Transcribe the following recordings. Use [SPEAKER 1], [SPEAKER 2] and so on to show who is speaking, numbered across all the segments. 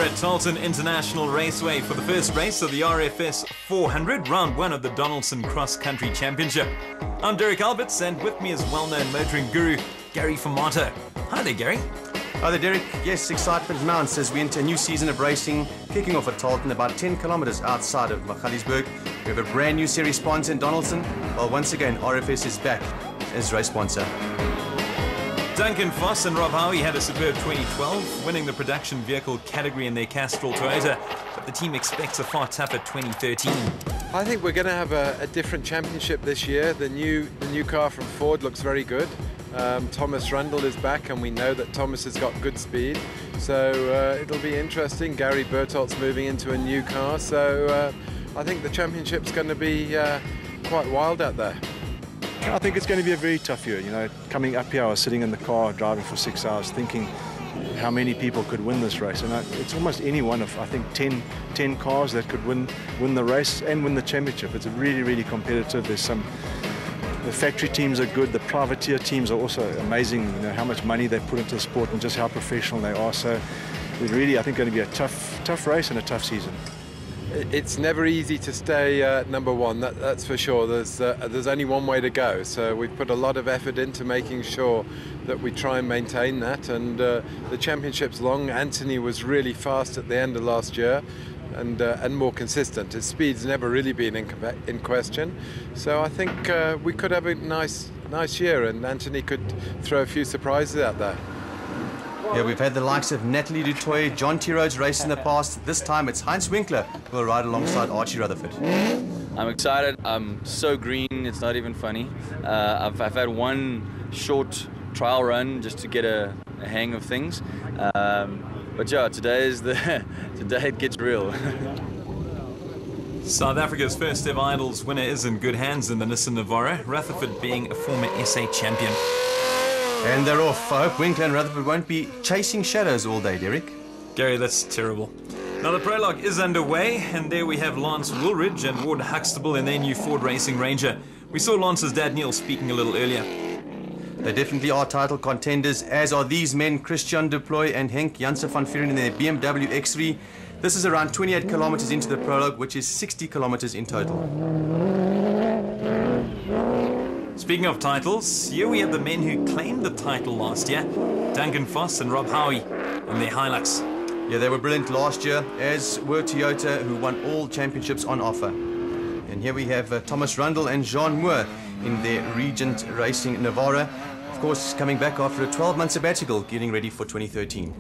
[SPEAKER 1] at Tarleton International Raceway for the first race of the RFS 400, round 1 of the Donaldson Cross Country Championship. I'm Derek Alberts, and with me is well-known motoring guru Gary Formato. Hi there, Gary.
[SPEAKER 2] Hi there, Derek. Yes, excitement mounts as we enter a new season of racing, kicking off at Tarleton, about 10 kilometers outside of Magalies. We have a brand new series sponsor in Donaldson. Well, once again, RFS is back as race sponsor.
[SPEAKER 1] Duncan Foss and Rob Howie had a superb 2012, winning the production vehicle category in their Castrol Toyota, but the team expects a far tougher 2013.
[SPEAKER 3] I think we're going to have a different championship this year. The new car from Ford looks very good. Thomas Rundle is back, and we know that Thomas has got good speed, so it'll be interesting. Gary Bertolt's moving into a new car, so I think the championship's going to be quite wild out there.
[SPEAKER 4] I think it's going to be a very tough year. You know, coming up here, I was sitting in the car driving for 6 hours thinking how many people could win this race, and it's almost any one of, I think, 10 cars that could win the race and win the championship. It's really, really competitive. The factory teams are good, the privateer teams are also amazing, you know, how much money they put into the sport and just how professional they are. So it's really, I think, going to be a tough race and a tough season.
[SPEAKER 3] It's never easy to stay number one, that's for sure. There's only one way to go, so we've put a lot of effort into making sure that we try and maintain that, and the championship's long. Anthony was really fast at the end of last year and more consistent. His speed's never really been in question, so I think we could have a nice year, and Anthony could throw a few surprises out there.
[SPEAKER 2] Yeah, we've had the likes of Natalie Dutoy, John T. Rhodes race in the past. This time it's Heinz Winkler who will ride alongside Archie Rutherford.
[SPEAKER 5] I'm excited. I'm so green, it's not even funny. I've had one short trial run just to get a hang of things. But yeah, today it gets real.
[SPEAKER 1] South Africa's first ever Idols winner is in good hands in the Nissan Navara, Rutherford being a former SA champion.
[SPEAKER 2] And they're off. I hope Winkler and Rutherford won't be chasing shadows all day, Derek.
[SPEAKER 1] Gary, that's terrible. Now the prologue is underway, and there we have Lance Woolridge and Ward Huxtable in their new Ford Racing Ranger. We saw Lance's dad Neil speaking a little earlier.
[SPEAKER 2] They definitely are title contenders, as are these men, Christian Deploy and Henk Janssen van Vuren in their BMW X3. This is around 28 kilometers into the prologue, which is 60 kilometers in total.
[SPEAKER 1] Speaking of titles, here we have the men who claimed the title last year, Duncan Foss and Rob Howie in their Hilux.
[SPEAKER 2] Yeah, they were brilliant last year, as were Toyota, who won all championships on offer. And here we have Thomas Rundle and Jean Moore in their Regent Racing Navara. Of course, coming back after a 12-month sabbatical, getting ready for 2013.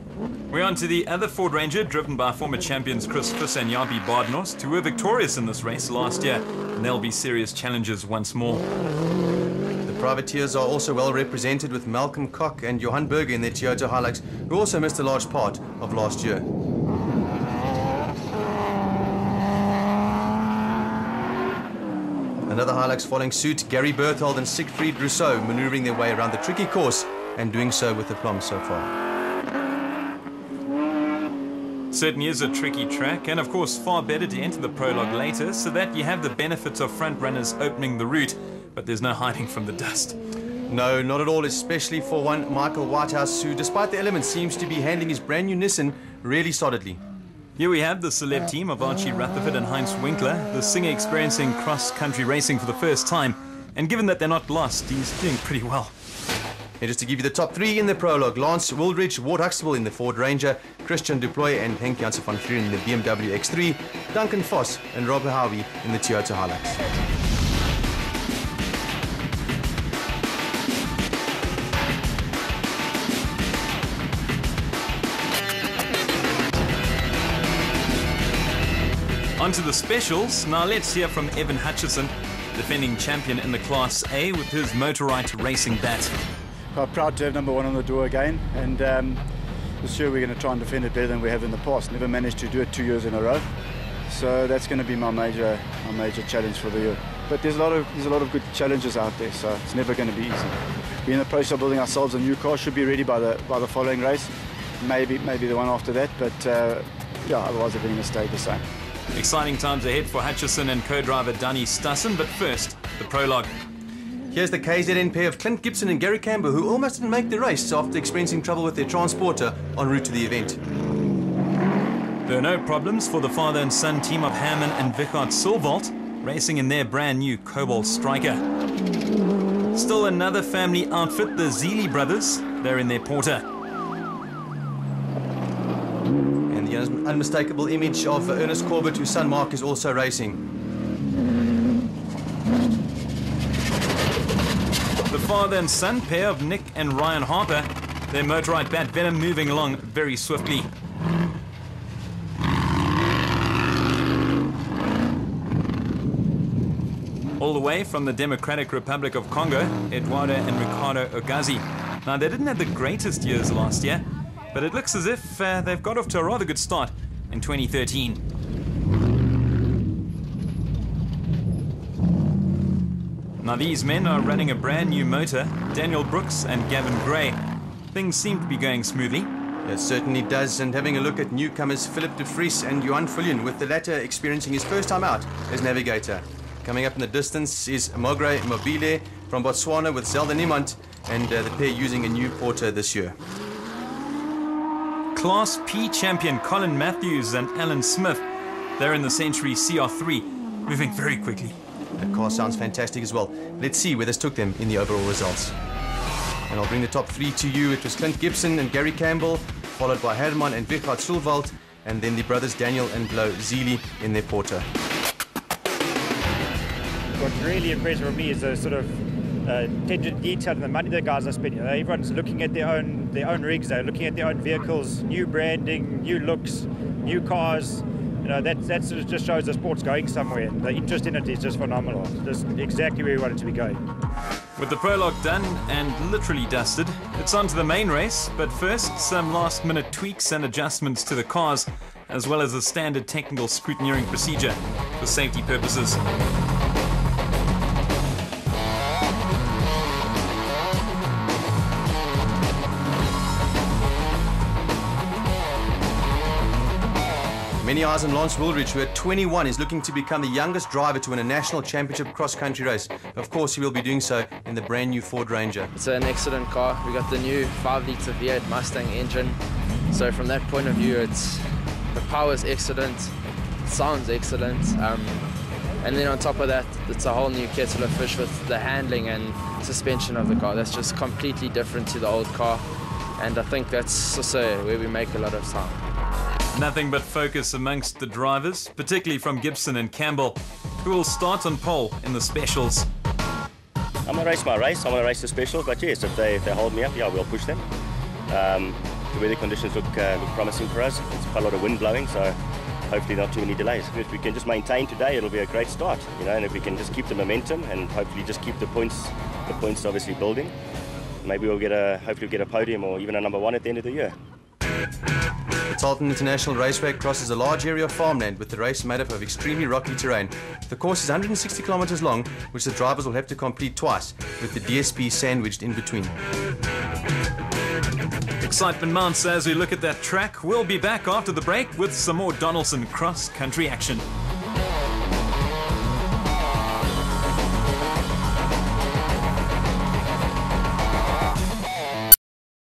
[SPEAKER 1] We're on to the other Ford Ranger, driven by former champions Chris Fiss and Jabi Badenhorst, who were victorious in this race last year, and they'll be serious challengers once more.
[SPEAKER 2] The privateers are also well represented, with Malcolm Koch and Johan Berger in their Toyota Hilux, who also missed a large part of last year. Another Hilux following suit, Gary Berthold and Siegfried Rousseau manoeuvring their way around the tricky course, and doing so with aplomb so far.
[SPEAKER 1] Certainly is a tricky track, and of course far better to enter the prologue later, so that you have the benefits of front runners opening the route, but there's no hiding from the dust.
[SPEAKER 2] No, not at all, especially for one Michael Whitehouse, who despite the elements seems to be handling his brand new Nissan really solidly.
[SPEAKER 1] Here we have the celeb team of Archie Rutherford and Heinz Winkler, the singer experiencing cross-country racing for the first time, and given that they're not lost, he's doing pretty well.
[SPEAKER 2] And just to give you the top three in the prologue: Lance Woolridge, Ward Huxtable in the Ford Ranger, Christian Deploy and Henk Janssen van Vuren in the BMW X3, Duncan Foss and Rob Howie in the Toyota Hilux.
[SPEAKER 1] On to the specials. Now let's hear from Evan Hutchison, defending champion in the Class A with his Motorite racing bat.
[SPEAKER 6] Quite proud to have number one on the door again, and this year we're going to try and defend it better than we have in the past. Never managed to do it 2 years in a row, so that's going to be my major challenge for the year. But there's a lot of good challenges out there, so it's never going to be easy. We're in the process of building ourselves a new car. Should be ready by the following race, maybe the one after that. But yeah, otherwise everything will stay the same.
[SPEAKER 1] Exciting times ahead for Hutchison and co-driver Danny Stassen, but first, the prologue.
[SPEAKER 2] Here's the KZN pair of Clint Gibson and Gary Camber, who almost didn't make the race after experiencing trouble with their transporter en route to the event.
[SPEAKER 1] There are no problems for the father and son team of Herman and Vichard Silvalt, racing in their brand new Cobalt Striker. Still another family outfit, the Zeely brothers. They're in their Porter.
[SPEAKER 2] And the unmistakable image of Ernest Corbett, whose son Mark is also racing.
[SPEAKER 1] The father and son pair of Nick and Ryan Harper, their motorized Bat Venom moving along very swiftly. All the way from the Democratic Republic of Congo, Eduardo and Ricardo Ogazi. Now, they didn't have the greatest years last year, but it looks as if they've got off to a rather good start in 2013. Now, these men are running a brand new motor, Daniel Brooks and Gavin Gray. Things seem to be going smoothly.
[SPEAKER 2] It certainly does, and having a look at newcomers Philip de Vries and Johan Fullion, with the latter experiencing his first time out as navigator. Coming up in the distance is Mogre Mobile from Botswana with Zelda Niemand, and the pair using a new Porter this year.
[SPEAKER 1] Class P champion Colin Matthews and Alan Smith, they're in the Century CR3, moving very quickly.
[SPEAKER 2] That car sounds fantastic as well. Let's see where this took them in the overall results. And I'll bring the top three to you. It was Clint Gibson and Gary Campbell, followed by Herman and Vichard Silvalt, and then the brothers Daniel and Glo Zeely in their Porter.
[SPEAKER 7] What really impressed for me is the sort of attention to detail and the money the guys are spending. Everyone's looking at their own rigs, they're looking at their own vehicles, new branding, new looks, new cars. That sort of just shows the sport's going somewhere. The interest in it is just phenomenal. Just exactly where we want it to be going.
[SPEAKER 1] With the prologue done and literally dusted, it's on to the main race, but first some last-minute tweaks and adjustments to the cars, as well as a standard technical scrutineering procedure for safety purposes.
[SPEAKER 2] Many eyes on Lance Woolridge, who at 21 is looking to become the youngest driver to win a national championship cross-country race. Of course, he will be doing so in the brand new Ford Ranger.
[SPEAKER 8] It's an excellent car. We got the new 5-litre V8 Mustang engine. So from that point of view, the power is excellent, it sounds excellent. And then on top of that, it's a whole new kettle of fish with the handling and suspension of the car. That's just completely different to the old car. And I think that's also where we make a lot of time.
[SPEAKER 1] Nothing but focus amongst the drivers, particularly from Gibson and Campbell, who will start on pole in the specials.
[SPEAKER 9] I'm going to race my race, I'm going to race the specials, but yes, if they hold me up, yeah, we'll push them. The weather conditions look promising for us. It's quite a lot of wind blowing, so hopefully not too many delays. If we can just maintain today, it'll be a great start, and if we can just keep the momentum and hopefully just keep the points obviously building, maybe we'll hopefully get a podium or even a number one at the end of the year.
[SPEAKER 2] The Tarleton International Raceway crosses a large area of farmland, with the race made up of extremely rocky terrain. The course is 160 kilometers long, which the drivers will have to complete twice, with the DSP sandwiched in between.
[SPEAKER 1] Excitement mounts as we look at that track. We'll be back after the break with some more Donaldson cross-country action.